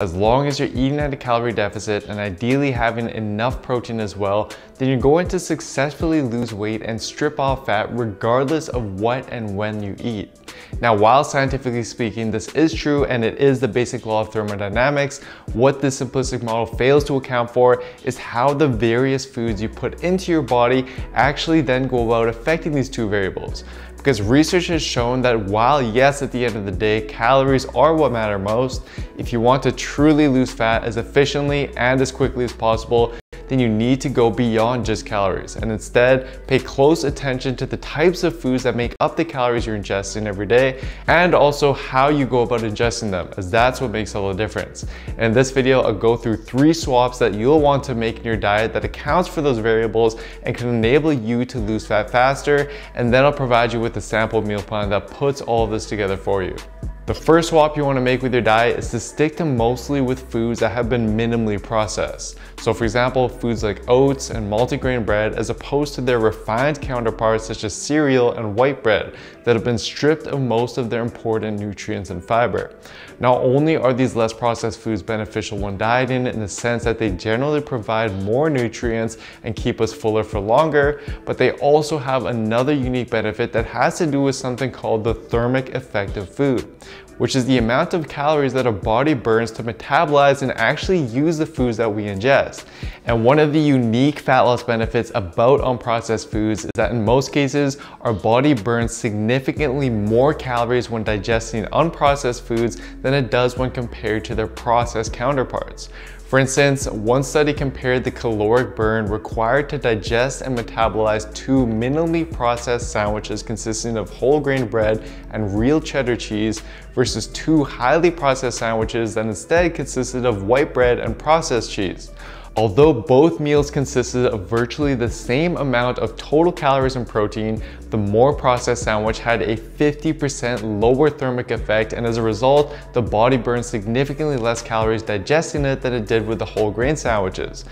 As long as you're eating at a calorie deficit and ideally having enough protein as well, then you're going to successfully lose weight and strip off fat regardless of what and when you eat. Now, while scientifically speaking, this is true and it is the basic law of thermodynamics, what this simplistic model fails to account for is how the various foods you put into your body actually then go about affecting these two variables. Because research has shown that while yes, at the end of the day, calories are what matter most, if you want to truly lose fat as efficiently and as quickly as possible, then you need to go beyond just calories and instead pay close attention to the types of foods that make up the calories you're ingesting every day and also how you go about ingesting them, as that's what makes all the difference. And in this video, I'll go through 3 swaps that you'll want to make in your diet that accounts for those variables and can enable you to lose fat faster, and then I'll provide you with a sample meal plan that puts all of this together for you. The first swap you want to make with your diet is to stick to mostly with foods that have been minimally processed. So for example, foods like oats and multigrain bread, as opposed to their refined counterparts such as cereal and white bread that have been stripped of most of their important nutrients and fiber. Not only are these less processed foods beneficial when dieting in the sense that they generally provide more nutrients and keep us fuller for longer, but they also have another unique benefit that has to do with something called the thermic effect of food, which is the amount of calories that our body burns to metabolize and actually use the foods that we ingest. And one of the unique fat loss benefits about unprocessed foods is that in most cases, our body burns significantly more calories when digesting unprocessed foods than it does when compared to their processed counterparts. For instance, one study compared the caloric burn required to digest and metabolize 2 minimally processed sandwiches consisting of whole grain bread and real cheddar cheese versus 2 highly processed sandwiches that instead consisted of white bread and processed cheese. Although both meals consisted of virtually the same amount of total calories and protein, the more processed sandwich had a 50% lower thermic effect, and as a result, the body burned significantly less calories digesting it than it did with the whole grain sandwiches.